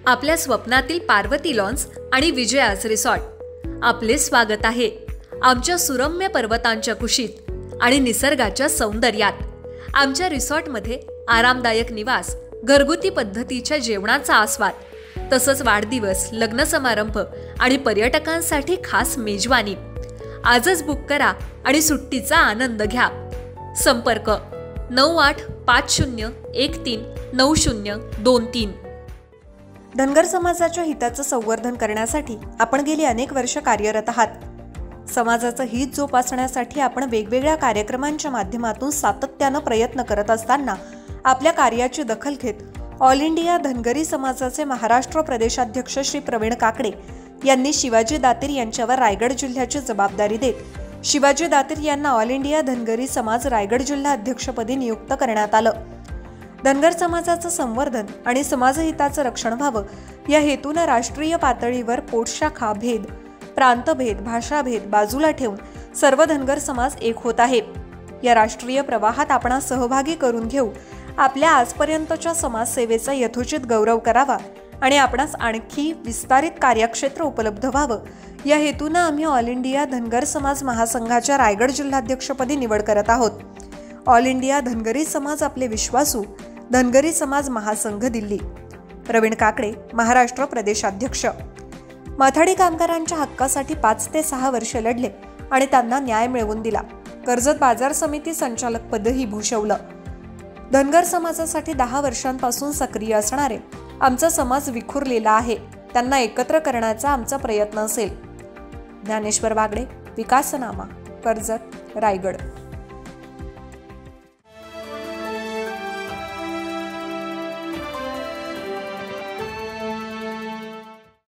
आपल्या स्वप्नातील पार्वती लॉन्स आणि विजयास रिसॉर्ट. आपले स्वागत आहे आमच्या सुरम्य पर्वतांच्या कुशीत आणि निसर्गाच्या सौंदर्यात. आमच्या रिसॉर्टमध्ये आरामदायक निवास, घरगुती पद्धतीच्या जेवणाचा आस्वाद, तसंच वाढदिवस, लग्न समारंभ आणि पर्यटकांसाठी खास मेजवानी. आजच बुक करा आणि सुट्टीचा आनंद घ्या. संपर्क 9850139023. धनगर समाजाच्या हिताचं संवर्धन करण्यासाठी आपण गेली अनेक वर्ष कार्यरत आहात. समाजाचं हित जोपासण्यासाठी आपण वेगवेगळ्या कार्यक्रमांच्या माध्यमातून सातत्यानं प्रयत्न करत असताना आपल्या कार्याची दखल घेत ऑल इंडिया धनगरी समाजाचे महाराष्ट्र प्रदेशाध्यक्ष श्री प्रवीण काकडे यांनी शिवाजी दातीर यांच्यावर रायगड जिल्ह्याची जबाबदारी देत शिवाजी दातीर यांना ऑल इंडिया धनगरी समाज रायगड जिल्हा अध्यक्षपदी नियुक्त करण्यात आलं. धनगर समाजाचं संवर्धन आणि समाजहिताचं रक्षण व्हावं या हेतूनं राष्ट्रीय पातळीवर पोटशाखा भेद, प्रांतभेद, भाषाभेद बाजूला ठेवून सर्व धनगर समाज एक होत आहे. या राष्ट्रीय प्रवाहात आपण सहभागी करून घेऊ. आपल्या आजपर्यंतच्या समाजसेवेचा यथोचित गौरव करावा आणि आपणास आणखी विस्तारित कार्यक्षेत्र उपलब्ध व्हावं या हेतूनं आम्ही ऑल इंडिया धनगर समाज महासंघाच्या रायगड जिल्हाध्यक्षपदी निवड करत आहोत. ऑल इंडिया धनगरी समाज आपले विश्वासू, धनगरी समाज महासंघ दिल्ली. प्रवीण काकडे, महाराष्ट्र प्रदेशाध्यक्ष. माथाडी कामगारांच्या हक्कासाठी 5 ते 6 वर्ष लढले आणि त्यांना न्याय मिळवून दिला. कर्जत बाजार समिती संचालक पदही भूषवलं. धनगर समाजासाठी 10 वर्षांपासून सक्रिय असणारे आमचा समाज विखुरलेला आहे. त्यांना एकत्र करण्याचा आमचा प्रयत्न असेल. ज्ञानेश्वर वागडे, विकासनामा, कर्जत, रायगड.